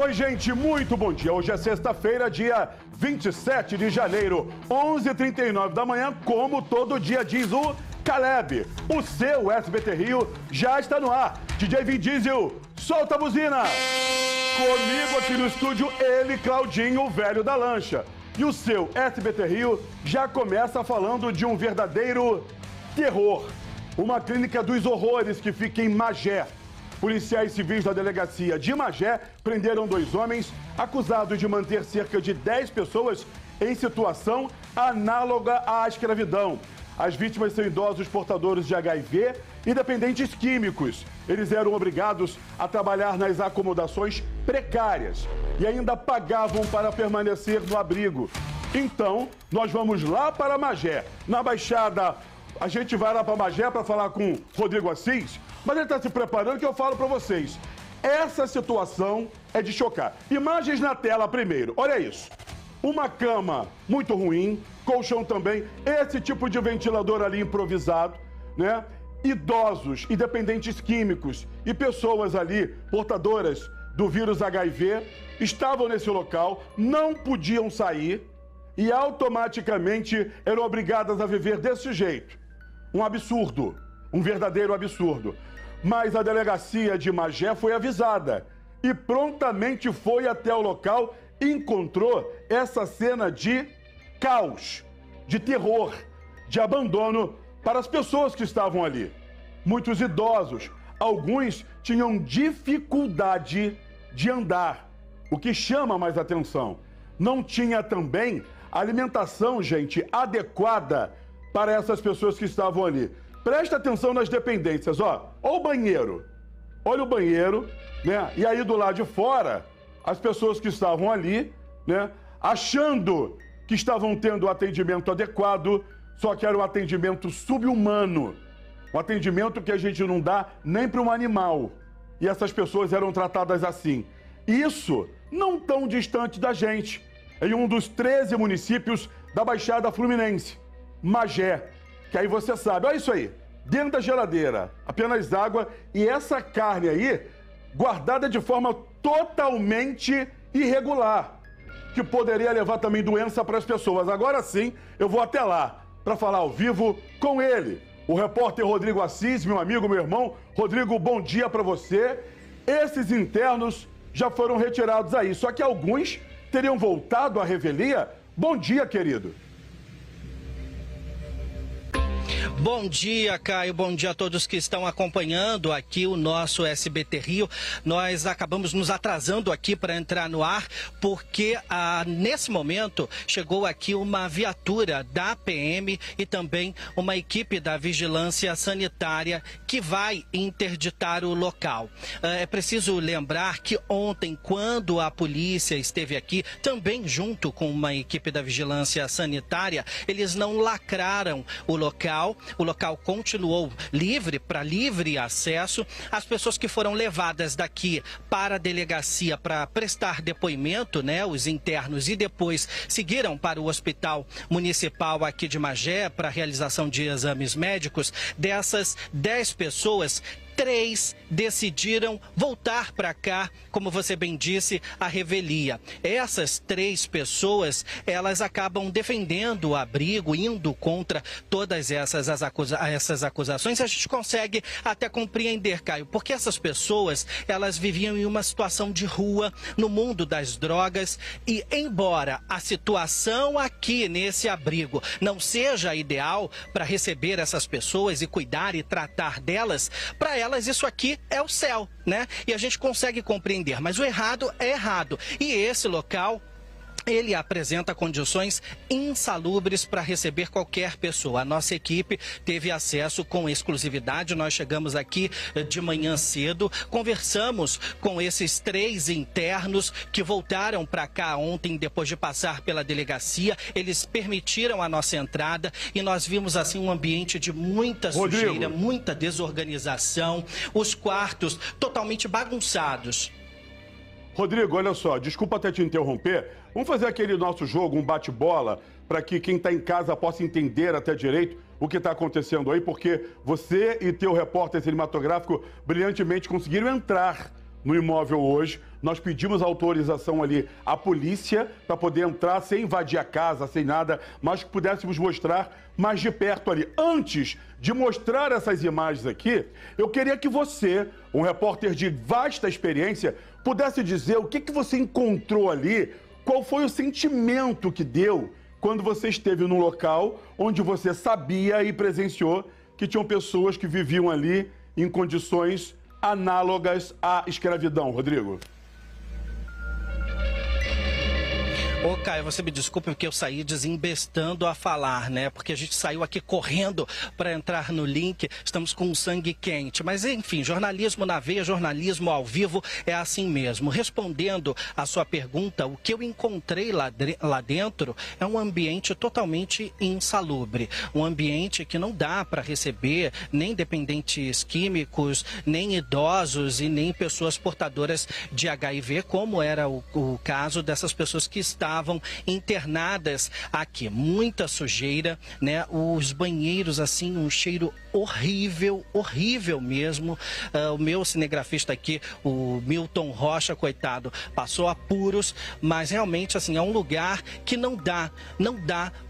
Oi, gente, muito bom dia. Hoje é sexta-feira, dia 27 de janeiro, 11h39 da manhã, como todo dia diz o Caleb. O seu SBT Rio já está no ar. DJ Vin Diesel, solta a buzina. Comigo aqui no estúdio, ele, Claudinho, o velho da lancha. E o seu SBT Rio já começa falando de um verdadeiro terror. Uma clínica dos horrores que fica em Magé. Policiais civis da delegacia de Magé prenderam 2 homens acusados de manter cerca de 10 pessoas em situação análoga à escravidão. As vítimas são idosos portadores de HIV e dependentes químicos. Eles eram obrigados a trabalhar nas acomodações precárias e ainda pagavam para permanecer no abrigo. Então, nós vamos lá para Magé, na Baixada. A gente vai lá para Magé para falar com Rodrigo Assis, mas ele está se preparando que eu falo para vocês. Essa situação é de chocar. Imagens na tela primeiro, olha isso. Uma cama muito ruim, colchão também, esse tipo de ventilador ali improvisado, né? Idosos e dependentes químicos e pessoas ali portadoras do vírus HIV estavam nesse local, não podiam sair e automaticamente eram obrigadas a viver desse jeito. Um absurdo, um verdadeiro absurdo. Mas a delegacia de Magé foi avisada e prontamente foi até o local e encontrou essa cena de caos, de terror, de abandono para as pessoas que estavam ali. Muitos idosos, alguns tinham dificuldade de andar, o que chama mais atenção. Não tinha também alimentação, gente, adequada para essas pessoas que estavam ali. Presta atenção nas dependências, ó. Olha o banheiro. Olha o banheiro, né? E aí do lado de fora, as pessoas que estavam ali, né? Achando que estavam tendo o atendimento adequado, só que era um atendimento subhumano. Um atendimento que a gente não dá nem para um animal. E essas pessoas eram tratadas assim. Isso não tão distante da gente. Em um dos 13 municípios da Baixada Fluminense. Magé, que aí você sabe, olha isso aí, dentro da geladeira, apenas água e essa carne aí guardada de forma totalmente irregular, que poderia levar também doença para as pessoas. Agora sim, eu vou até lá para falar ao vivo com ele, o repórter Rodrigo Assis, meu amigo, meu irmão. Rodrigo, bom dia para você. Esses internos já foram retirados aí, só que alguns teriam voltado à revelia. Bom dia, querido. Bom dia, Caio. Bom dia a todos que estão acompanhando aqui o nosso SBT Rio. Nós acabamos nos atrasando aqui para entrar no ar porque nesse momento chegou aqui uma viatura da PM e também uma equipe da Vigilância Sanitária que vai interditar o local. É preciso lembrar que ontem, quando a polícia esteve aqui, também junto com uma equipe da Vigilância Sanitária, eles não lacraram o local. O local continuou livre, para livre acesso. As pessoas que foram levadas daqui para a delegacia para prestar depoimento, né, os internos, e depois seguiram para o Hospital Municipal aqui de Magé para a realização de exames médicos. Dessas 10 pessoas, 3 decidiram voltar para cá, como você bem disse, a revelia. Essas 3 pessoas, elas acabam defendendo o abrigo, indo contra todas essas acusações. A gente consegue até compreender, Caio, porque essas pessoas, elas viviam em uma situação de rua, no mundo das drogas, e embora a situação aqui nesse abrigo não seja ideal para receber essas pessoas e cuidar e tratar delas, para elas isso aqui é o céu, né? E a gente consegue compreender, mas o errado é errado. E esse local, ele apresenta condições insalubres para receber qualquer pessoa. A nossa equipe teve acesso com exclusividade. Nós chegamos aqui de manhã cedo, conversamos com esses 3 internos que voltaram para cá ontem depois de passar pela delegacia. Eles permitiram a nossa entrada e nós vimos assim um ambiente de muita sujeira, muita desorganização, os quartos totalmente bagunçados. Rodrigo, olha só, desculpa até te interromper. Vamos fazer aquele nosso jogo, um bate-bola, para que quem está em casa possa entender até direito o que está acontecendo aí, porque você e teu repórter cinematográfico brilhantemente conseguiram entrar no imóvel hoje. Nós pedimos autorização ali à polícia para poder entrar sem invadir a casa, sem nada, mas que pudéssemos mostrar mais de perto ali. Antes de mostrar essas imagens aqui, eu queria que você, um repórter de vasta experiência, pudesse dizer o que você encontrou ali, qual foi o sentimento que deu quando você esteve no local onde você sabia e presenciou que tinham pessoas que viviam ali em condições análogas à escravidão, Rodrigo. Ô, Caio, você me desculpe porque eu saí desembestando a falar, né? Porque a gente saiu aqui correndo para entrar no link, estamos com o sangue quente. Mas, enfim, jornalismo na veia, jornalismo ao vivo é assim mesmo. Respondendo a sua pergunta, o que eu encontrei lá dentro é um ambiente totalmente insalubre. Um ambiente que não dá para receber nem dependentes químicos, nem idosos e nem pessoas portadoras de HIV, como era o caso dessas pessoas que estavam internadas aqui. Muita sujeira, né? Os banheiros, assim, um cheiro horrível, horrível mesmo. O meu cinegrafista aqui, o Milton Rocha, coitado, passou apuros, mas realmente, assim, é um lugar que não dá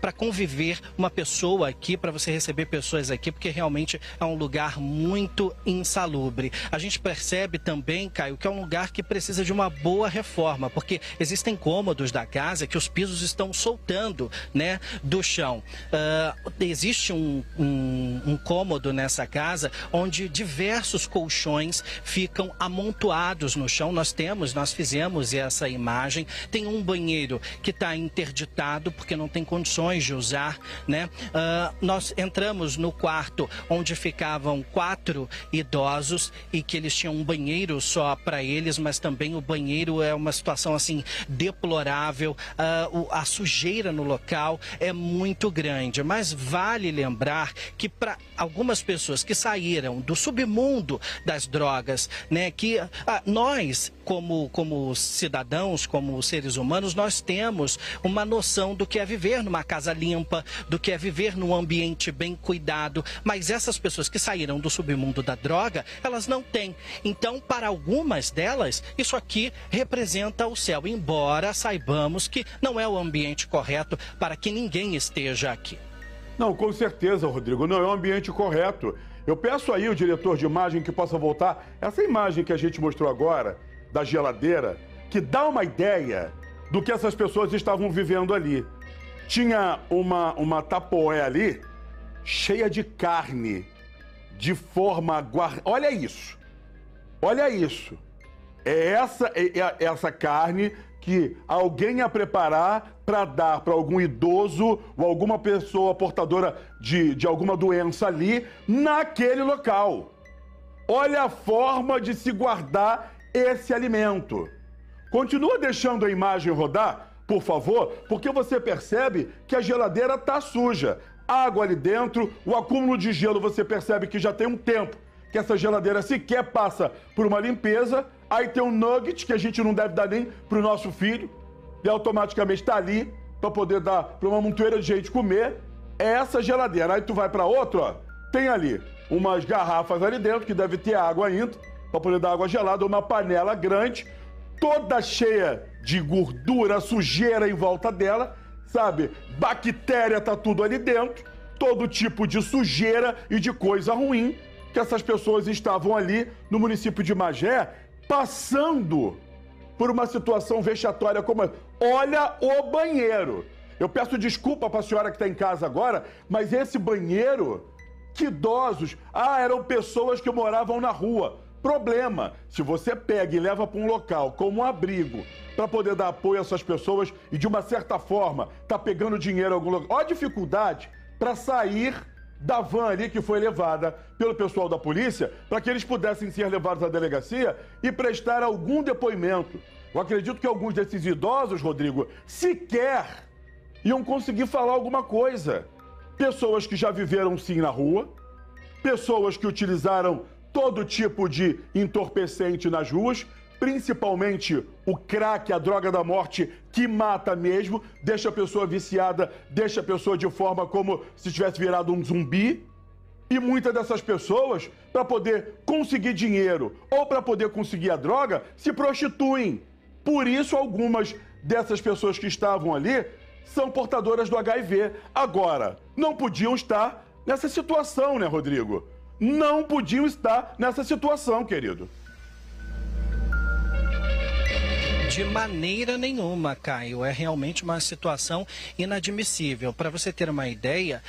para conviver uma pessoa aqui, para você receber pessoas aqui, porque realmente é um lugar muito insalubre. A gente percebe também, Caio, que é um lugar que precisa de uma boa reforma, porque existem cômodos da casa que os pisos estão soltando, né, do chão. Existe um cômodo nessa casa onde diversos colchões ficam amontoados no chão. Nós fizemos essa imagem. Tem um banheiro que está interditado porque não tem condições de usar, né? Nós entramos no quarto onde ficavam 4 idosos e que eles tinham um banheiro só para eles, mas também o banheiro é uma situação assim deplorável. A sujeira no local é muito grande, mas vale lembrar que para algumas pessoas que saíram do submundo das drogas, né, que nós, como cidadãos, como seres humanos, nós temos uma noção do que é viver numa casa limpa, do que é viver num ambiente bem cuidado, mas essas pessoas que saíram do submundo da droga, elas não têm. Então, para algumas delas, isso aqui representa o céu, embora saibamos que não é o ambiente correto para que ninguém esteja aqui. Não, com certeza, Rodrigo, não é o ambiente correto. Eu peço aí o diretor de imagem que possa voltar. Essa imagem que a gente mostrou agora, da geladeira, que dá uma ideia do que essas pessoas estavam vivendo ali. Tinha uma tapoé ali, cheia de carne, de forma... Olha isso. Olha isso. É essa carne que alguém ia preparar para dar para algum idoso ou alguma pessoa portadora de alguma doença ali, naquele local. Olha a forma de se guardar esse alimento. Continua deixando a imagem rodar, por favor, porque você percebe que a geladeira está suja. Água ali dentro, o acúmulo de gelo você percebe que já tem um tempo que essa geladeira sequer passa por uma limpeza. Aí tem um nugget que a gente não deve dar nem pro nosso filho, e automaticamente está ali para poder dar para uma montoeira de gente comer. É essa geladeira. Aí tu vai para outra, ó, tem ali umas garrafas ali dentro que deve ter água ainda, para poder dar água gelada, uma panela grande, toda cheia de gordura, sujeira em volta dela, sabe? Bactéria tá tudo ali dentro, todo tipo de sujeira e de coisa ruim que essas pessoas estavam ali no município de Magé, passando por uma situação vexatória como essa. Olha o banheiro. Eu peço desculpa para a senhora que está em casa agora, mas esse banheiro, que idosos, eram pessoas que moravam na rua. Problema, se você pega e leva para um local como um abrigo para poder dar apoio a essas pessoas e de uma certa forma tá pegando dinheiro em algum lugar, olha a dificuldade para sair da van ali que foi levada pelo pessoal da polícia para que eles pudessem ser levados à delegacia e prestar algum depoimento. Eu acredito que alguns desses idosos, Rodrigo, sequer iam conseguir falar alguma coisa. Pessoas que já viveram sim na rua, pessoas que utilizaram todo tipo de entorpecente nas ruas, principalmente o crack, a droga da morte, que mata mesmo, deixa a pessoa viciada, deixa a pessoa de forma como se tivesse virado um zumbi. E muitas dessas pessoas, para poder conseguir dinheiro ou para poder conseguir a droga, se prostituem. Por isso, algumas dessas pessoas que estavam ali são portadoras do HIV. Agora, não podiam estar nessa situação, né, Rodrigo? Não podiam estar nessa situação, querido. De maneira nenhuma, Caio. É realmente uma situação inadmissível. Para você ter uma ideia,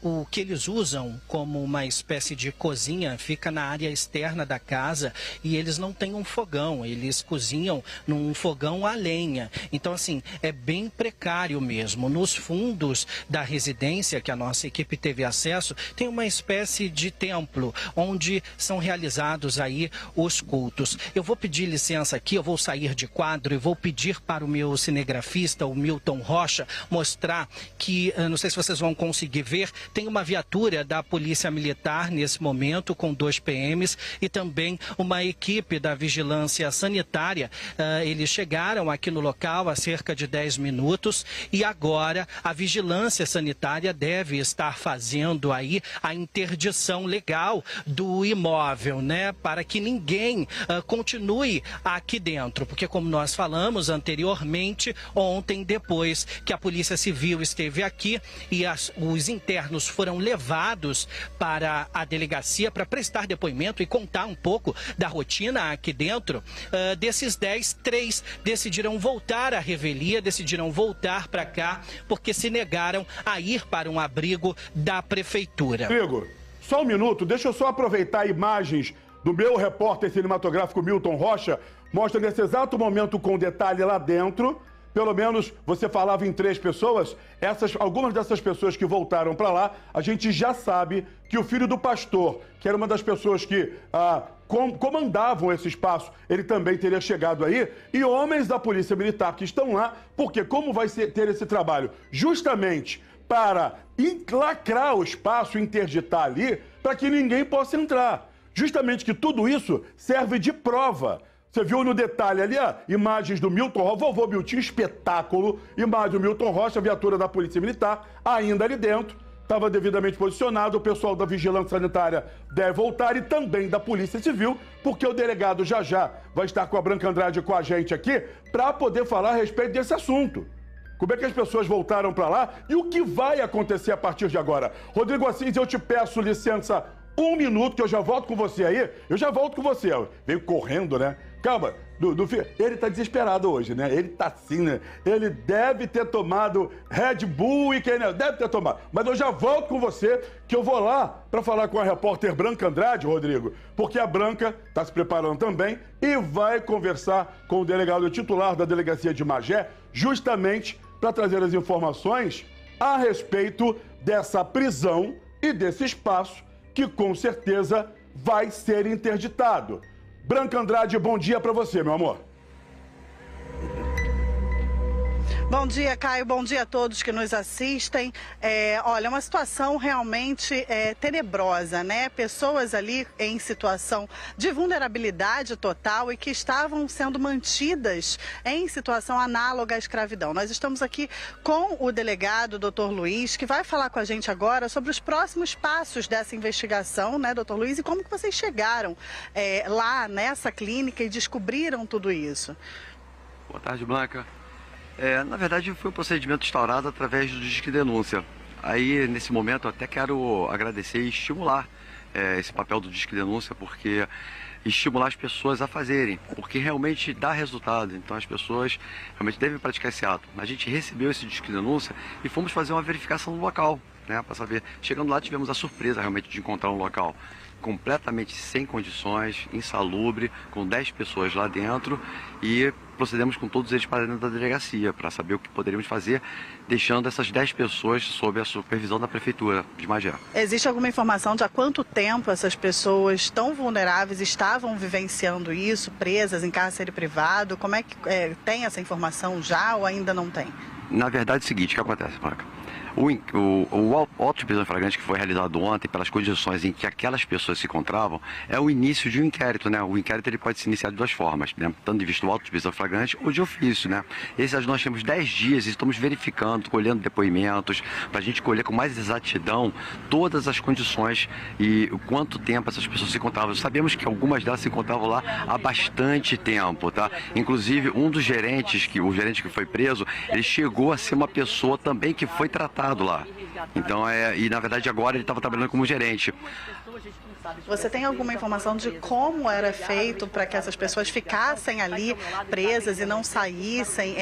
o que eles usam como uma espécie de cozinha fica na área externa da casa e eles não têm um fogão. Eles cozinham num fogão a lenha. Então, assim, é bem precário mesmo. Nos fundos da residência que a nossa equipe teve acesso, tem uma espécie de templo onde são realizados aí os cultos. Eu vou pedir licença aqui, eu vou sair de quadro e vou pedir para o meu cinegrafista, o Milton Rocha, mostrar que, não sei se vocês vão conseguir ver, tem uma viatura da Polícia Militar nesse momento com 2 PMs e também uma equipe da Vigilância Sanitária. Eles chegaram aqui no local há cerca de 10 minutos e agora a Vigilância Sanitária deve estar fazendo aí a interdição legal do imóvel, né, para que ninguém continue aqui dentro, porque como nós falamos anteriormente, ontem, depois que a Polícia Civil esteve aqui e os internos foram levados para a delegacia para prestar depoimento e contar um pouco da rotina aqui dentro, desses 10, 3 decidiram voltar à revelia, decidiram voltar para cá, porque se negaram a ir para um abrigo da Prefeitura. Rodrigo, só um minuto, deixa eu só aproveitar imagens do meu repórter cinematográfico Milton Rocha, mostra nesse exato momento com detalhe lá dentro. Pelo menos você falava em 3 pessoas, algumas dessas pessoas que voltaram para lá, a gente já sabe que o filho do pastor, que era uma das pessoas que comandavam esse espaço, ele também teria chegado aí, e homens da Polícia Militar que estão lá, porque como vai ter esse trabalho? Justamente para lacrar o espaço, interditar ali, para que ninguém possa entrar. Justamente que tudo isso serve de prova. Você viu no detalhe ali, imagens do Milton Rocha, vovô Milton, espetáculo, imagem do Milton Rocha, viatura da Polícia Militar, ainda ali dentro, estava devidamente posicionado, o pessoal da Vigilância Sanitária deve voltar e também da Polícia Civil, porque o delegado já vai estar com a Branca Andrade com a gente aqui, para poder falar a respeito desse assunto. Como é que as pessoas voltaram para lá e o que vai acontecer a partir de agora? Rodrigo Assis, eu te peço licença 1 minuto, que eu já volto com você aí. Eu já volto com você. Veio correndo, né? Calma. Ele tá desesperado hoje, né? Ele tá assim, né? Ele deve ter tomado Red Bull e quem não deve ter tomado. Mas eu já volto com você, que eu vou lá para falar com a repórter Branca Andrade, Rodrigo, porque a Branca tá se preparando também e vai conversar com o delegado titular da Delegacia de Magé, justamente para trazer as informações a respeito dessa prisão e desse espaço que com certeza vai ser interditado. Branca Andrade, bom dia para você, meu amor. Bom dia, Caio. Bom dia a todos que nos assistem. Olha, uma situação realmente tenebrosa, né? Pessoas ali em situação de vulnerabilidade total e que estavam sendo mantidas em situação análoga à escravidão. Nós estamos aqui com o delegado, Dr. Luiz, que vai falar com a gente agora sobre os próximos passos dessa investigação, né, Dr. Luiz, e como que vocês chegaram lá nessa clínica e descobriram tudo isso. Boa tarde, Blanca. Na verdade, foi um procedimento instaurado através do Disque Denúncia. Aí, nesse momento, eu até quero agradecer e estimular esse papel do Disque Denúncia, porque estimular as pessoas a fazerem, porque realmente dá resultado. Então, as pessoas realmente devem praticar esse ato. A gente recebeu esse Disque Denúncia e fomos fazer uma verificação no local, né, para saber. Chegando lá, tivemos a surpresa realmente de encontrar um local completamente sem condições, insalubre, com 10 pessoas lá dentro, e procedemos com todos eles para dentro da delegacia, para saber o que poderíamos fazer, deixando essas 10 pessoas sob a supervisão da Prefeitura de Magé. Existe alguma informação de há quanto tempo essas pessoas tão vulneráveis estavam vivenciando isso, presas em cárcere privado? Como é que tem essa informação já ou ainda não tem? Na verdade é o seguinte, o que acontece, Marca? O auto de prisão em flagrante que foi realizado ontem, pelas condições em que aquelas pessoas se encontravam, é o início de um inquérito, né? O inquérito ele pode se iniciar de duas formas, né? Tanto de vista do auto de prisão em flagrante ou de ofício, né? Nós temos 10 dias e estamos verificando, colhendo depoimentos, para a gente colher com mais exatidão todas as condições e o quanto tempo essas pessoas se encontravam. Sabemos que algumas delas se encontravam lá há bastante tempo, tá? Inclusive, um dos gerentes, o gerente que foi preso, ele chegou a ser uma pessoa também que foi tratada lá. Então, e na verdade agora ele estava trabalhando como gerente. Você tem alguma informação de como era feito para que essas pessoas ficassem ali presas e não saíssem,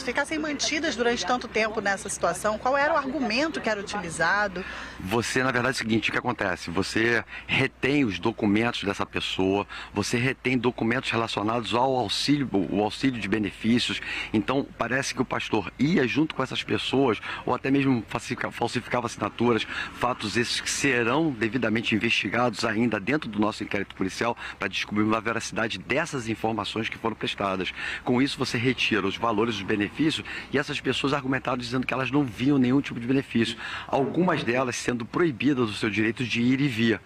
ficassem mantidas durante tanto tempo nessa situação? Qual era o argumento que era utilizado? Você, na verdade, é o seguinte, o que acontece? Você retém os documentos dessa pessoa, você retém documentos relacionados ao auxílio, o auxílio de benefícios. Então, parece que o pastor ia junto com essas pessoas, ou até mesmo falsificava assinaturas, fatos esses que serão devidamente investigados ainda dentro do nosso inquérito policial para descobrir a veracidade dessas informações que foram prestadas. Com isso, você retira os valores dos benefícios e essas pessoas argumentaram dizendo que elas não viam nenhum tipo de benefício. Algumas delas sendo proibidas do seu direito de ir e vir.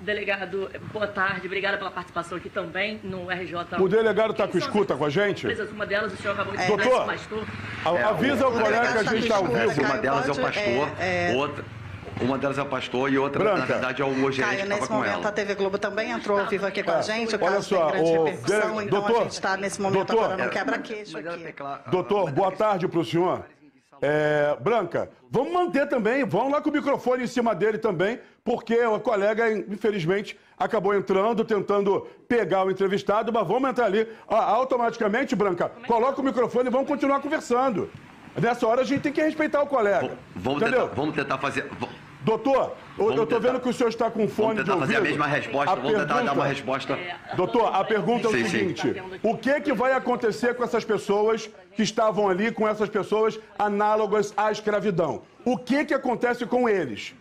Delegado, boa tarde, obrigada pela participação aqui também no RJ. O delegado está com escuta com a gente? Uma delas, o senhor acabou de doutor, pastor. Avisa ao colega que a gente está ao vivo. Uma delas é o pastor, uma delas é o pastor e outra, Branca, na verdade, é o gerente Caio, que estava nesse com momento ela. a TV Globo também entrou ao vivo aqui com a gente. O olha caso só, tem grande repercussão, então doutor, a gente está nesse momento doutor, agora no quebra-queixo aqui. Doutor, boa tarde para o senhor. Branca, vamos manter também, vamos lá com o microfone em cima dele também, porque o colega, infelizmente, acabou entrando, tentando pegar o entrevistado, mas vamos entrar ali. Automaticamente, Branca, coloca o microfone e vamos continuar conversando. Nessa hora a gente tem que respeitar o colega. Vamos tentar fazer... Doutor, eu estou vendo que o senhor está com fone de ouvido. Vamos tentar fazer a mesma resposta, vamos tentar dar uma resposta. Doutor, a pergunta é o seguinte, o que vai acontecer com essas pessoas que estavam ali, com essas pessoas análogas à escravidão? O que acontece com eles?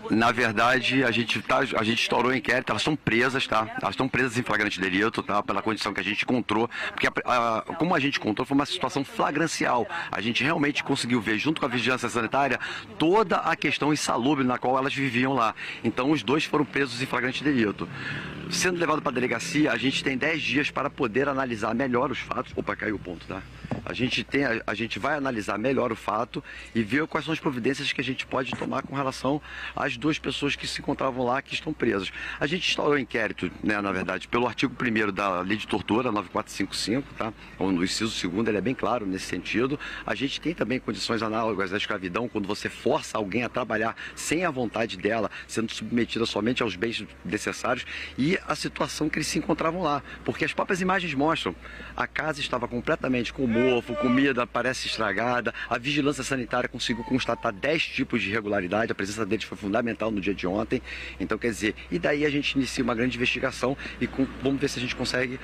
Na verdade, a gente instaurou o inquérito, elas estão presas, tá? Elas estão presas em flagrante delito, tá? Pela condição que a gente encontrou, porque como a gente encontrou, foi uma situação flagrancial. A gente realmente conseguiu ver, junto com a vigilância sanitária, toda a questão insalubre na qual elas viviam lá. Então, os dois foram presos em flagrante delito. Sendo levado para a delegacia, a gente tem 10 dias para poder analisar melhor os fatos. Opa, caiu o ponto, tá? A gente vai analisar melhor o fato e ver quais são as providências que a gente pode tomar com relação às duas pessoas que se encontravam lá, que estão presas. A gente instaurou o inquérito, né, na verdade, pelo artigo 1º da Lei de Tortura, 9455, tá? O inciso 2º, ele é bem claro nesse sentido. A gente tem também condições análogas à escravidão, quando você força alguém a trabalhar sem a vontade dela, sendo submetida somente aos bens necessários, e a situação que eles se encontravam lá. Porque as próprias imagens mostram, a casa estava completamente com mofo, comida parece estragada, a vigilância sanitária conseguiu constatar 10 tipos de irregularidade, a presença deles foi fundamental no dia de ontem. Então, quer dizer, e daí a gente inicia uma grande investigação e vamos ver se a gente consegue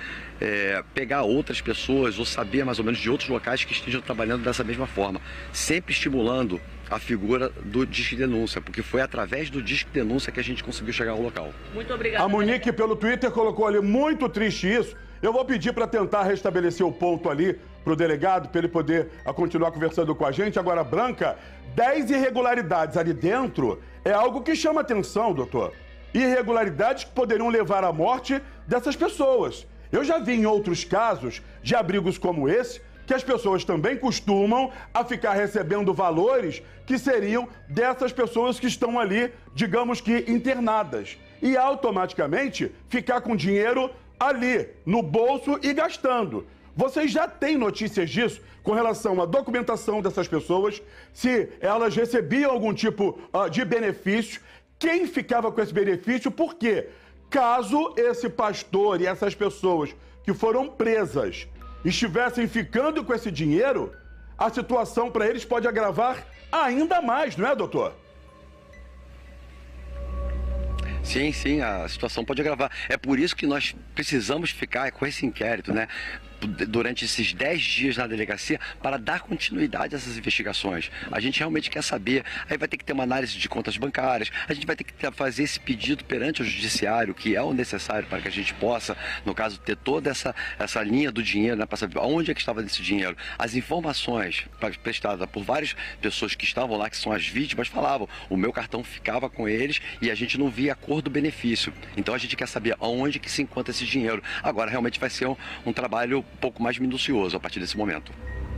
pegar outras pessoas ou saber mais ou menos de outros locais que estejam trabalhando dessa mesma forma, sempre estimulando a figura do Disque Denúncia, porque foi através do Disque Denúncia que a gente conseguiu chegar ao local. Muito obrigado. A Monique, pelo Twitter, colocou ali, muito triste isso. Eu vou pedir para tentar restabelecer o ponto ali para o delegado, para ele poder continuar conversando com a gente. Agora, Branca, 10 irregularidades ali dentro é algo que chama atenção, doutor. Irregularidades que poderiam levar à morte dessas pessoas. Eu já vi em outros casos de abrigos como esse, que as pessoas também costumam a ficar recebendo valores que seriam dessas pessoas que estão ali, digamos que internadas. E automaticamente ficar com dinheiro ali no bolso e gastando. Vocês já têm notícias disso com relação à documentação dessas pessoas, se elas recebiam algum tipo de benefício, quem ficava com esse benefício, por quê? Caso esse pastor e essas pessoas que foram presas estivessem ficando com esse dinheiro, a situação para eles pode agravar ainda mais, não é, doutor? Sim, a situação pode agravar. É por isso que nós precisamos ficar com esse inquérito, né? durante esses 10 dias na delegacia para dar continuidade a essas investigações. A gente realmente quer saber, aí vai ter que ter uma análise de contas bancárias, a gente vai ter que fazer esse pedido perante o judiciário, que é o necessário para que a gente possa, no caso, ter toda essa linha do dinheiro, né, para saber onde é que estava esse dinheiro. As informações prestadas por várias pessoas que estavam lá, que são as vítimas, falavam, o meu cartão ficava com eles e a gente não via a cor do benefício. Então a gente quer saber aonde que se encontra esse dinheiro. Agora realmente vai ser um trabalho um pouco mais minucioso a partir desse momento.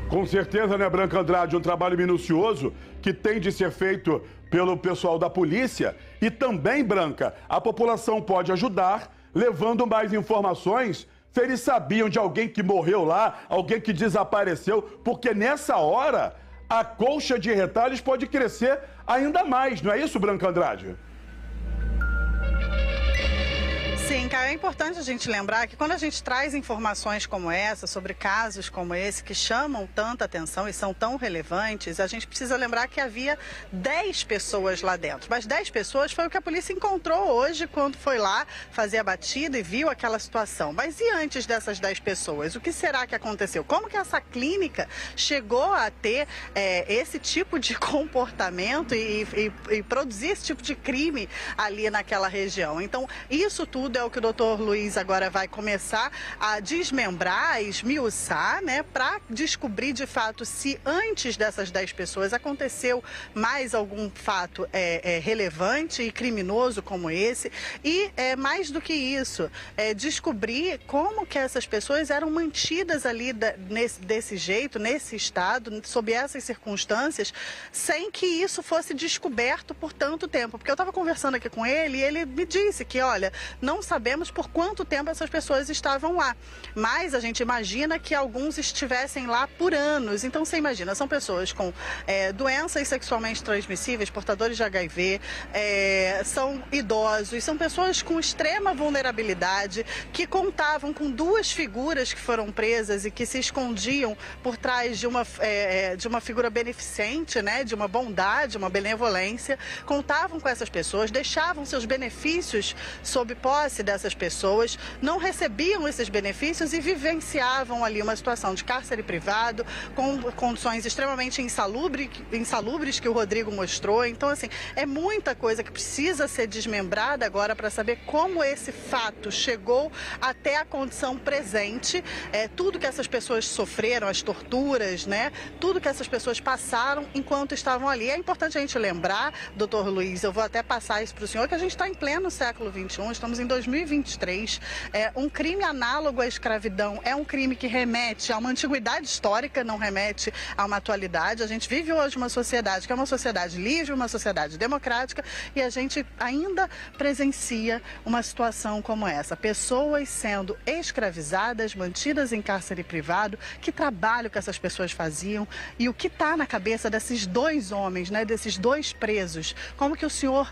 Com certeza, né, Branca Andrade, um trabalho minucioso que tem de ser feito pelo pessoal da polícia e também, Branca, a população pode ajudar levando mais informações se eles sabiam de alguém que morreu lá, alguém que desapareceu, porque nessa hora a colcha de retalhos pode crescer ainda mais, não é isso, Branca Andrade? Sim, Caio, é importante a gente lembrar que quando a gente traz informações como essa, sobre casos como esse, que chamam tanta atenção e são tão relevantes, a gente precisa lembrar que havia 10 pessoas lá dentro. Mas 10 pessoas foi o que a polícia encontrou hoje quando foi lá fazer a batida e viu aquela situação. Mas e antes dessas 10 pessoas? O que será que aconteceu? Como que essa clínica chegou a ter esse tipo de comportamento e produzir esse tipo de crime ali naquela região? Então, isso tudo é o que o doutor Luiz agora vai começar a desmembrar, esmiuçar, né, para descobrir de fato se antes dessas 10 pessoas aconteceu mais algum fato relevante e criminoso como esse. E mais do que isso, descobrir como que essas pessoas eram mantidas ali desse jeito, nesse estado, sob essas circunstâncias, sem que isso fosse descoberto por tanto tempo. Porque eu estava conversando aqui com ele e ele me disse que, olha, não sabemos por quanto tempo essas pessoas estavam lá, mas a gente imagina que alguns estivessem lá por anos. Então você imagina, são pessoas com doenças sexualmente transmissíveis, portadores de HIV, são idosos, são pessoas com extrema vulnerabilidade, que contavam com 2 figuras que foram presas e que se escondiam por trás de uma figura beneficente, né, de uma bondade, uma benevolência, contavam com essas pessoas, deixavam seus benefícios sob posse dessas pessoas, não recebiam esses benefícios e vivenciavam ali uma situação de cárcere privado, com condições extremamente insalubres que o Rodrigo mostrou. Então, assim, é muita coisa que precisa ser desmembrada agora para saber como esse fato chegou até a condição presente, tudo que essas pessoas sofreram, as torturas, né, tudo que essas pessoas passaram enquanto estavam ali. É importante a gente lembrar, doutor Luiz, eu vou até passar isso para o senhor, que a gente está em pleno século XXI, estamos em 2023, um crime análogo à escravidão é um crime que remete a uma antiguidade histórica, não remete a uma atualidade. A gente vive hoje uma sociedade que é uma sociedade livre, uma sociedade democrática, e a gente ainda presencia uma situação como essa. Pessoas sendo escravizadas, mantidas em cárcere privado. Que trabalho que essas pessoas faziam e o que está na cabeça desses 2 homens, né, desses 2 presos? Como que o senhor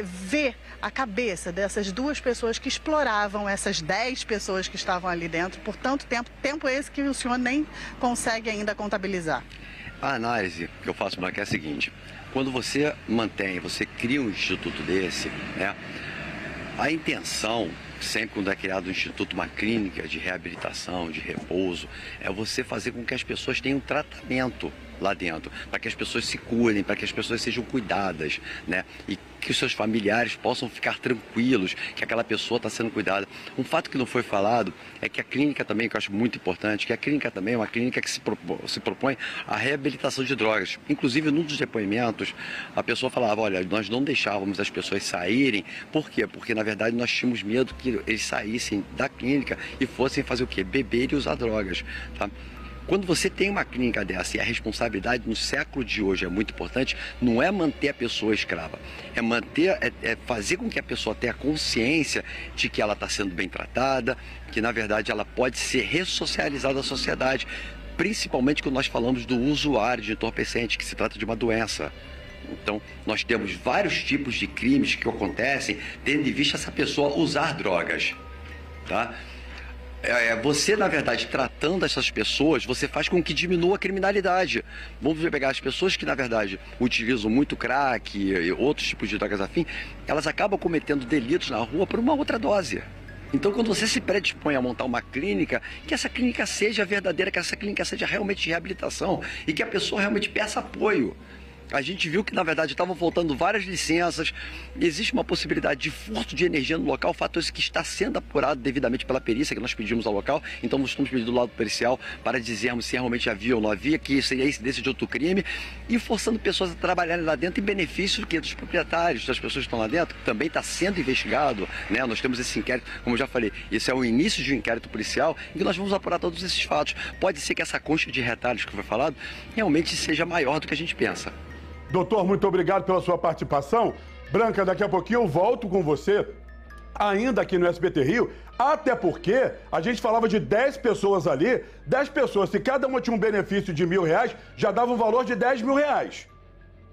vê a cabeça dessas 2 pessoas que exploravam essas 10 pessoas que estavam ali dentro por tanto tempo esse que o senhor nem consegue ainda contabilizar? A análise que eu faço, Branca, é a seguinte: quando você cria um instituto desse, né, a intenção, sempre quando é criado um instituto, uma clínica de reabilitação, de repouso, é você fazer com que as pessoas tenham tratamento lá dentro, para que as pessoas se curem, para que as pessoas sejam cuidadas, né? E que os seus familiares possam ficar tranquilos que aquela pessoa está sendo cuidada. Um fato que não foi falado é que a clínica também, que eu acho muito importante, que a clínica também é uma clínica que se propõe a reabilitação de drogas. Inclusive, num dos depoimentos, a pessoa falava, olha, nós não deixávamos as pessoas saírem. Por quê? Porque, na verdade, nós tínhamos medo que eles saíssem da clínica e fossem fazer o quê? Beber e usar drogas, tá? Quando você tem uma clínica dessa e a responsabilidade no século de hoje é muito importante, não é manter a pessoa escrava, é fazer com que a pessoa tenha consciência de que ela está sendo bem tratada, que na verdade ela pode ser ressocializada à sociedade, principalmente quando nós falamos do usuário de entorpecente, que se trata de uma doença. Então, nós temos vários tipos de crimes que acontecem tendo em vista essa pessoa usar drogas, tá? Você, na verdade, tratando essas pessoas, você faz com que diminua a criminalidade. Vamos pegar as pessoas que, na verdade, utilizam muito crack e outros tipos de drogas afim, elas acabam cometendo delitos na rua por uma outra dose. Então, quando você se predispõe a montar uma clínica, que essa clínica seja verdadeira, que essa clínica seja realmente de reabilitação e que a pessoa realmente peça apoio. A gente viu que, na verdade, estavam faltando várias licenças, existe uma possibilidade de furto de energia no local, o fato é que está sendo apurado devidamente pela perícia que nós pedimos ao local, então nós estamos pedindo do lado pericial para dizermos se realmente havia ou não havia, que seria incidência de outro crime, e forçando pessoas a trabalharem lá dentro em benefício dos proprietários, das pessoas que estão lá dentro, que também está sendo investigado, né? Nós temos esse inquérito, como eu já falei, esse é o início de um inquérito policial, em que nós vamos apurar todos esses fatos. Pode ser que essa concha de retalhos que foi falado realmente seja maior do que a gente pensa. Doutor, muito obrigado pela sua participação. Branca, daqui a pouquinho eu volto com você, ainda aqui no SBT Rio, até porque a gente falava de 10 pessoas ali, 10 pessoas, se cada uma tinha um benefício de R$1.000, já dava um valor de R$10.000.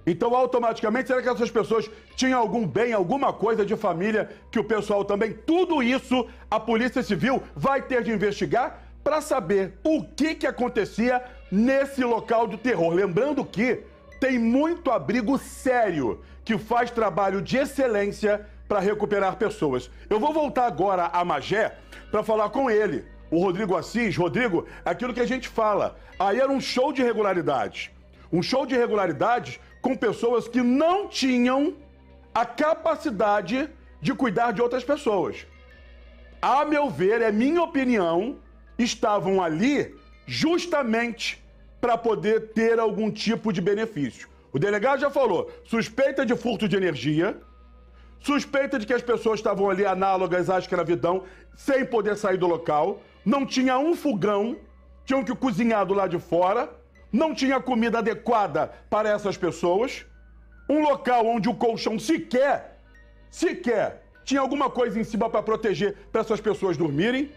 Então, automaticamente, será que essas pessoas tinham algum bem, alguma coisa de família que o pessoal também? Tudo isso a Polícia Civil vai ter de investigar para saber o que acontecia nesse local do terror. Lembrando que tem muito abrigo sério que faz trabalho de excelência para recuperar pessoas. Eu vou voltar agora a Magé para falar com ele, o Rodrigo Assis. Rodrigo, aquilo que a gente fala, aí era um show de irregularidades. Um show de irregularidades com pessoas que não tinham a capacidade de cuidar de outras pessoas. A meu ver, é minha opinião, estavam ali justamente para poder ter algum tipo de benefício. O delegado já falou, suspeita de furto de energia, suspeita de que as pessoas estavam ali análogas à escravidão, sem poder sair do local, não tinha um fogão, tinham que cozinhar do lado de fora, não tinha comida adequada para essas pessoas, um local onde o colchão sequer tinha alguma coisa em cima para proteger para essas pessoas dormirem,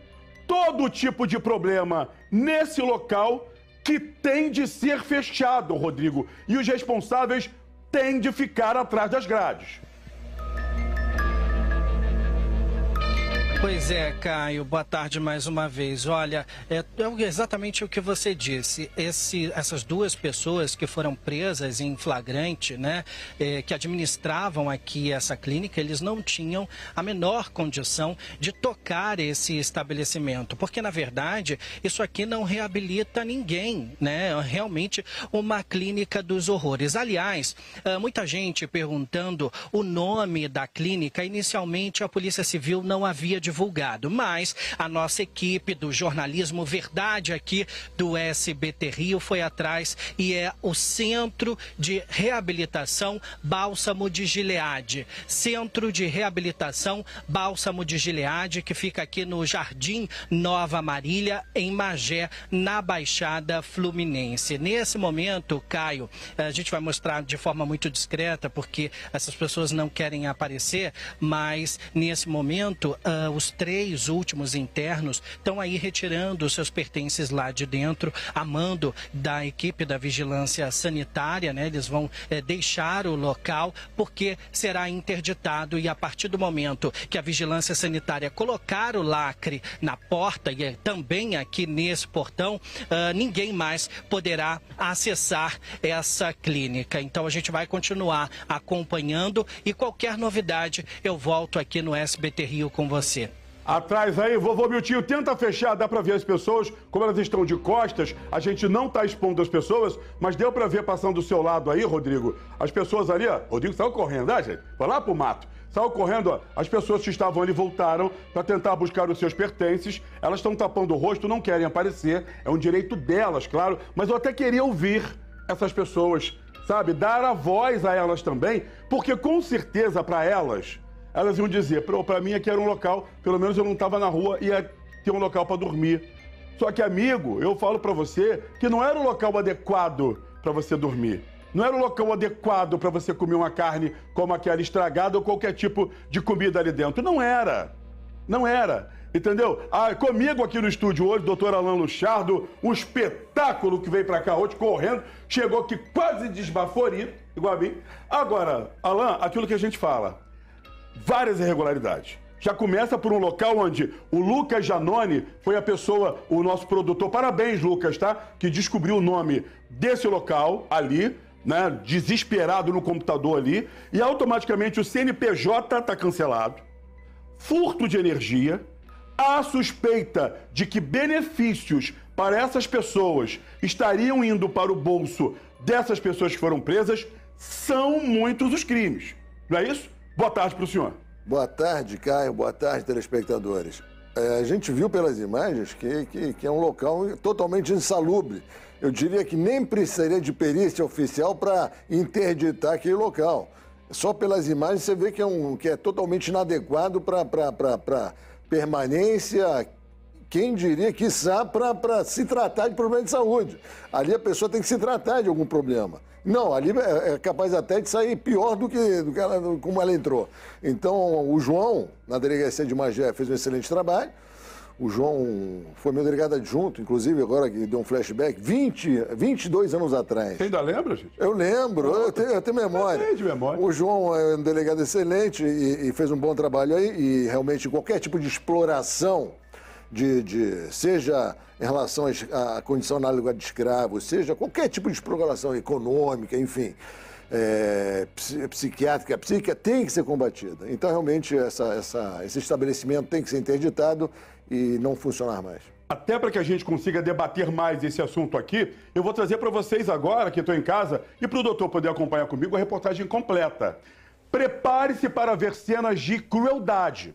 todo tipo de problema nesse local que tem de ser fechado, Rodrigo, e os responsáveis têm de ficar atrás das grades. Pois é, Caio, boa tarde mais uma vez. Olha, é exatamente o que você disse. Essas duas pessoas que foram presas em flagrante, né, que administravam aqui essa clínica, eles não tinham a menor condição de tocar esse estabelecimento, porque, na verdade, isso aqui não reabilita ninguém, né? É realmente uma clínica dos horrores. Aliás, muita gente perguntando o nome da clínica. Inicialmente, a Polícia Civil não havia divulgado, mas a nossa equipe do jornalismo Verdade aqui do SBT Rio foi atrás e é o Centro de Reabilitação Bálsamo de Gileade. Centro de Reabilitação Bálsamo de Gileade, que fica aqui no Jardim Nova Marília, em Magé, na Baixada Fluminense. Nesse momento, Caio, a gente vai mostrar de forma muito discreta, porque essas pessoas não querem aparecer, mas nesse momento, os 3 últimos internos estão aí retirando os seus pertences lá de dentro, a mando da equipe da vigilância sanitária, né? Eles vão deixar o local porque será interditado, e a partir do momento que a vigilância sanitária colocar o lacre na porta e também aqui nesse portão, ninguém mais poderá acessar essa clínica. Então a gente vai continuar acompanhando e qualquer novidade eu volto aqui no SBT Rio com você. Atrás aí, vovô Miltinho, tenta fechar, dá pra ver as pessoas, como elas estão de costas, a gente não tá expondo as pessoas, mas deu pra ver passando do seu lado aí, Rodrigo, as pessoas ali, ó, Rodrigo saiu correndo, gente? Vai lá pro mato. Saiu correndo, ó, as pessoas que estavam ali voltaram pra tentar buscar os seus pertences, elas estão tapando o rosto, não querem aparecer, é um direito delas, claro, mas eu até queria ouvir essas pessoas, sabe, dar a voz a elas também, porque com certeza pra elas iam dizer, para mim aqui era um local, pelo menos eu não estava na rua, ia ter um local para dormir. Só que, amigo, eu falo para você que não era o local adequado para você dormir. Não era o local adequado para você comer uma carne como aquela estragada ou qualquer tipo de comida ali dentro. Não era. Não era. Entendeu? Comigo aqui no estúdio hoje, doutor Alan Luchardo, um espetáculo que veio para cá hoje, correndo, chegou aqui quase desbaforido, igual a mim. Agora, Alan, aquilo que a gente fala, várias irregularidades. Já começa por um local onde o Lucas Janone foi a pessoa, o nosso produtor, parabéns, Lucas, tá? Que descobriu o nome desse local ali, né? Desesperado no computador ali, e automaticamente o CNPJ tá cancelado. Furto de energia. há suspeita de que benefícios para essas pessoas estariam indo para o bolso dessas pessoas que foram presas, são muitos os crimes. Não é isso? Boa tarde para o senhor. Boa tarde, Caio. Boa tarde, telespectadores. A gente viu pelas imagens que é um local totalmente insalubre. Eu diria que nem precisaria de perícia oficial para interditar aquele local. Só pelas imagens você vê que é totalmente inadequado para permanência, quem diria, quiçá, para se tratar de problema de saúde. Ali a pessoa tem que se tratar de algum problema. Não, ali é capaz até de sair pior do que como ela entrou. Então, o João, na delegacia de Magé, fez um excelente trabalho. O João foi meu delegado adjunto, inclusive, agora que deu um flashback, 22 anos atrás. Você ainda lembra, gente? Eu lembro, eu tenho memória. Eu tenho de memória. O João é um delegado excelente e fez um bom trabalho aí. E realmente qualquer tipo de exploração, seja em relação à condição na língua de escravo, seja qualquer tipo de exploração econômica, enfim, psiquiátrica, psíquica, tem que ser combatida. Então, realmente, esse estabelecimento tem que ser interditado e não funcionar mais. Até para que a gente consiga debater mais esse assunto aqui, eu vou trazer para vocês agora, que estou em casa, e para o doutor poder acompanhar comigo a reportagem completa. Prepare-se para ver cenas de crueldade.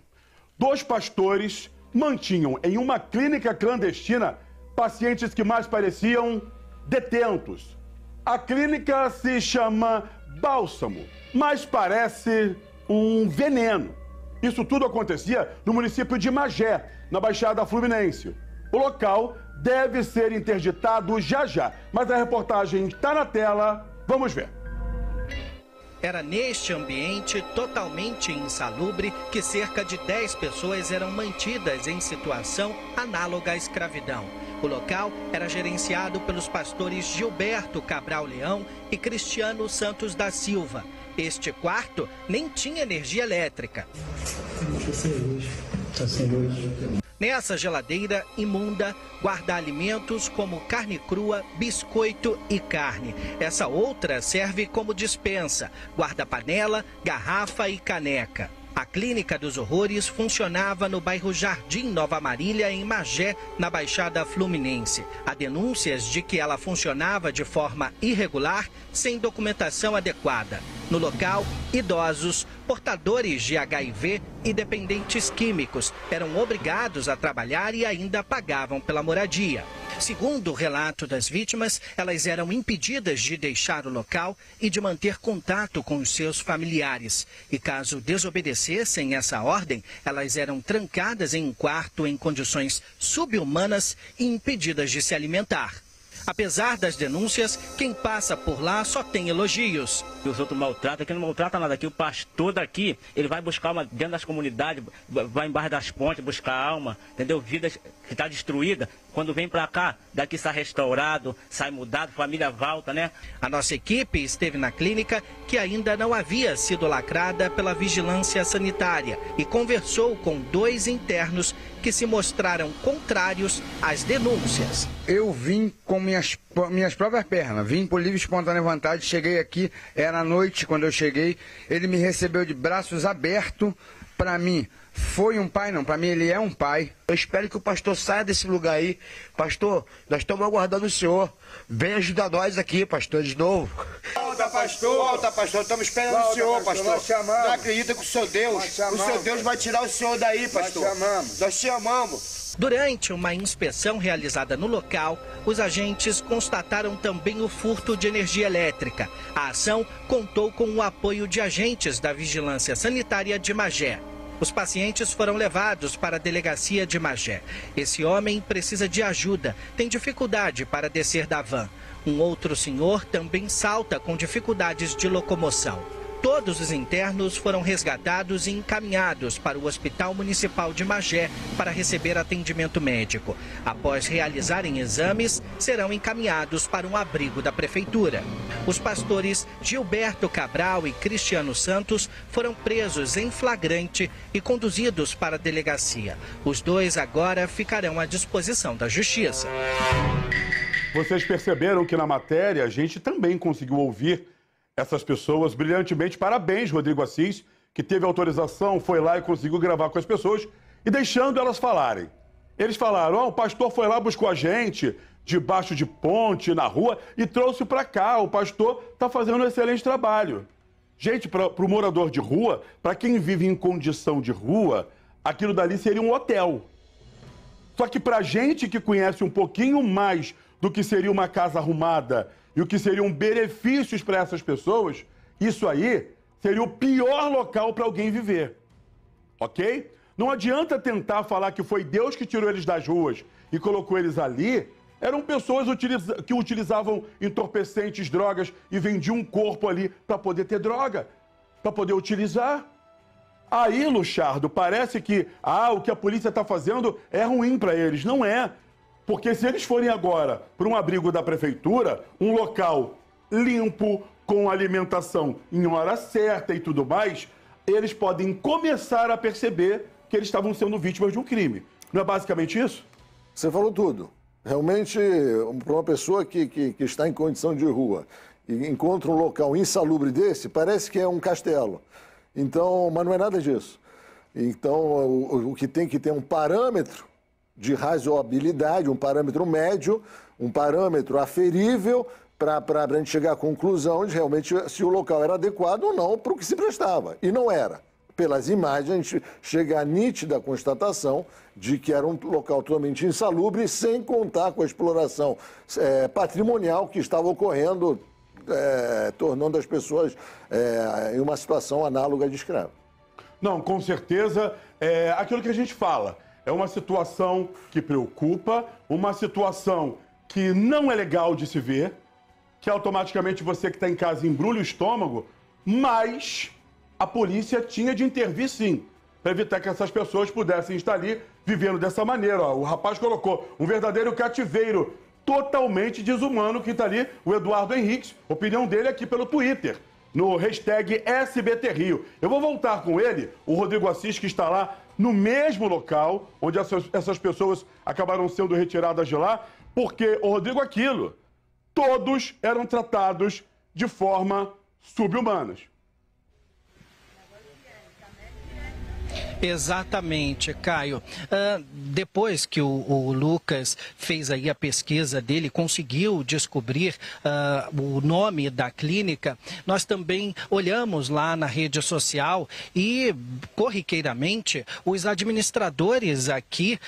2 pastores mantinham em uma clínica clandestina pacientes que mais pareciam detentos. A clínica se chama Bálsamo, mas parece um veneno. Isso tudo acontecia no município de Magé, na Baixada Fluminense. O local deve ser interditado já, mas a reportagem está na tela. Vamos ver. Era neste ambiente totalmente insalubre que cerca de 10 pessoas eram mantidas em situação análoga à escravidão. O local era gerenciado pelos pastores Gilberto Cabral Leão e Cristiano Santos da Silva. Este quarto nem tinha energia elétrica. Nessa geladeira imunda, guarda alimentos como carne crua, biscoito e carne. Essa outra serve como despensa, guarda panela, garrafa e caneca. A Clínica dos Horrores funcionava no bairro Jardim Nova Marília, em Magé, na Baixada Fluminense. Há denúncias de que ela funcionava de forma irregular, sem documentação adequada. No local, idosos, portadores de HIV e dependentes químicos eram obrigados a trabalhar e ainda pagavam pela moradia. Segundo o relato das vítimas, elas eram impedidas de deixar o local e de manter contato com os seus familiares. E caso desobedecessem essa ordem, elas eram trancadas em um quarto em condições subhumanas e impedidas de se alimentar. Apesar das denúncias, quem passa por lá só tem elogios. Os outros maltratam, aqui não maltrata nada. Aqui o pastor daqui, ele vai buscar uma dentro das comunidades, vai embaixo das pontes buscar alma, entendeu? Vida que está destruída. Quando vem para cá, daqui sai restaurado, sai mudado, família volta, né? A nossa equipe esteve na clínica, que ainda não havia sido lacrada pela vigilância sanitária, e conversou com 2 internos que se mostraram contrários às denúncias. Eu vim com minhas próprias pernas, vim por livre e espontânea vontade, cheguei aqui, era noite quando eu cheguei, ele me recebeu de braços abertos. Para mim, foi um pai, não, para mim ele é um pai. Eu espero que o pastor saia desse lugar aí. Pastor, nós estamos aguardando o senhor. Vem ajudar nós aqui, pastor, de novo. Volta, pastor, estamos esperando o senhor, pastor. Não acredita que o seu Deus vai tirar o senhor daí, pastor. Nós te amamos. Durante uma inspeção realizada no local, os agentes constataram também o furto de energia elétrica. A ação contou com o apoio de agentes da Vigilância Sanitária de Magé. Os pacientes foram levados para a delegacia de Magé. Esse homem precisa de ajuda, tem dificuldade para descer da van. Um outro senhor também salta com dificuldades de locomoção. Todos os internos foram resgatados e encaminhados para o Hospital Municipal de Magé para receber atendimento médico. Após realizarem exames, serão encaminhados para um abrigo da Prefeitura. Os pastores Gilberto Cabral e Cristiano Santos foram presos em flagrante e conduzidos para a delegacia. Os 2 agora ficarão à disposição da Justiça. Vocês perceberam que na matéria a gente também conseguiu ouvir essas pessoas brilhantemente. Parabéns, Rodrigo Assis, que teve autorização, foi lá e conseguiu gravar com as pessoas. e deixando elas falarem. Eles falaram, o pastor foi lá, buscou a gente debaixo de ponte, na rua, e trouxe para cá. O pastor está fazendo um excelente trabalho. Gente, para o morador de rua, para quem vive em condição de rua, aquilo dali seria um hotel. Só que para gente que conhece um pouquinho mais do que seria uma casa arrumada e o que seriam benefícios para essas pessoas, isso aí seria o pior local para alguém viver. Ok? Não adianta tentar falar que foi Deus que tirou eles das ruas e colocou eles ali. Eram pessoas que utilizavam entorpecentes, drogas e vendiam um corpo ali para poder ter droga, para poder utilizar. Aí, Luchardo, parece que o que a polícia está fazendo é ruim para eles. Não é. Porque se eles forem agora para um abrigo da prefeitura, um local limpo, com alimentação em hora certa e tudo mais, eles podem começar a perceber que eles estavam sendo vítimas de um crime. Não é basicamente isso? Você falou tudo. Realmente, para uma pessoa que está em condição de rua e encontra um local insalubre desse, parece que é um castelo. Então, mas não é nada disso. Então, o que tem que ter um parâmetro de razoabilidade, um parâmetro médio, um parâmetro aferível para a gente chegar à conclusão de realmente se o local era adequado ou não para o que se prestava. E não era. Pelas imagens, a gente chega à nítida constatação de que era um local totalmente insalubre, sem contar com a exploração patrimonial que estava ocorrendo, tornando as pessoas em uma situação análoga de escravo. Não, com certeza, aquilo que a gente fala, é uma situação que preocupa, uma situação que não é legal de se ver, que automaticamente você que está em casa embrulha o estômago, mas a polícia tinha de intervir sim, para evitar que essas pessoas pudessem estar ali vivendo dessa maneira. O rapaz colocou um verdadeiro cativeiro totalmente desumano que está ali, o Eduardo Henriques, opinião dele aqui pelo Twitter, no hashtag SBTRio. Eu vou voltar com ele, o Rodrigo Assis, que está lá no mesmo local, onde essas pessoas acabaram sendo retiradas de lá, porque, o Rodrigo, todos eram tratados de forma subhumanas. Exatamente, Caio. Depois que o Lucas fez aí a pesquisa dele, conseguiu descobrir o nome da clínica, nós também olhamos lá na rede social e, corriqueiramente, os administradores aqui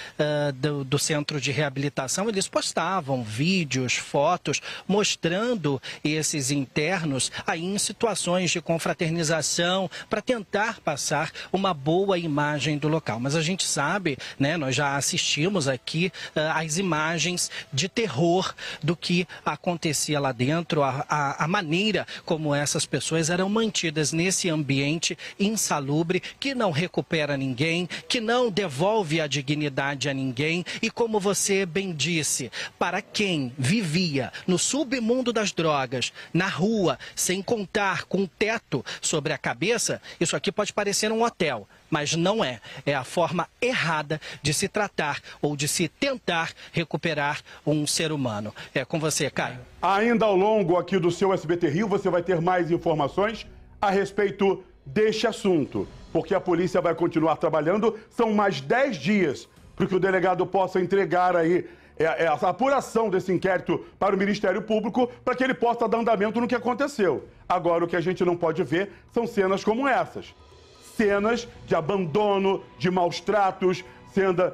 do centro de reabilitação, eles postavam vídeos, fotos, mostrando esses internos aí em situações de confraternização para tentar passar uma boa imagem do local. Mas a gente sabe, né, nós já assistimos aqui às imagens de terror do que acontecia lá dentro, a maneira como essas pessoas eram mantidas nesse ambiente insalubre, que não recupera ninguém, que não devolve a dignidade a ninguém e, como você bem disse, para quem vivia no submundo das drogas, na rua, sem contar com um teto sobre a cabeça, isso aqui pode parecer um hotel. Mas não é. É a forma errada de se tratar ou de se tentar recuperar um ser humano. É com você, Caio. Ainda ao longo aqui do seu SBT Rio, você vai ter mais informações a respeito deste assunto. Porque a polícia vai continuar trabalhando. São mais 10 dias para que o delegado possa entregar aí essa apuração desse inquérito para o Ministério Público, para que ele possa dar andamento no que aconteceu. Agora, o que a gente não pode ver são cenas como essas. Cenas de abandono, de maus tratos,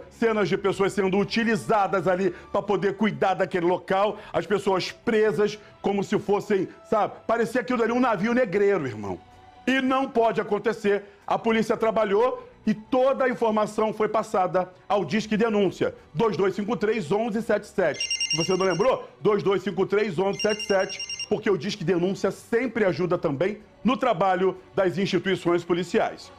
cenas de pessoas sendo utilizadas ali para poder cuidar daquele local, as pessoas presas como se fossem, sabe, parecia aquilo ali um navio negreiro, irmão. E não pode acontecer. A polícia trabalhou e toda a informação foi passada ao Disque Denúncia, 2253-1177. Se você não lembrou, 2253-1177, porque o Disque Denúncia sempre ajuda também no trabalho das instituições policiais.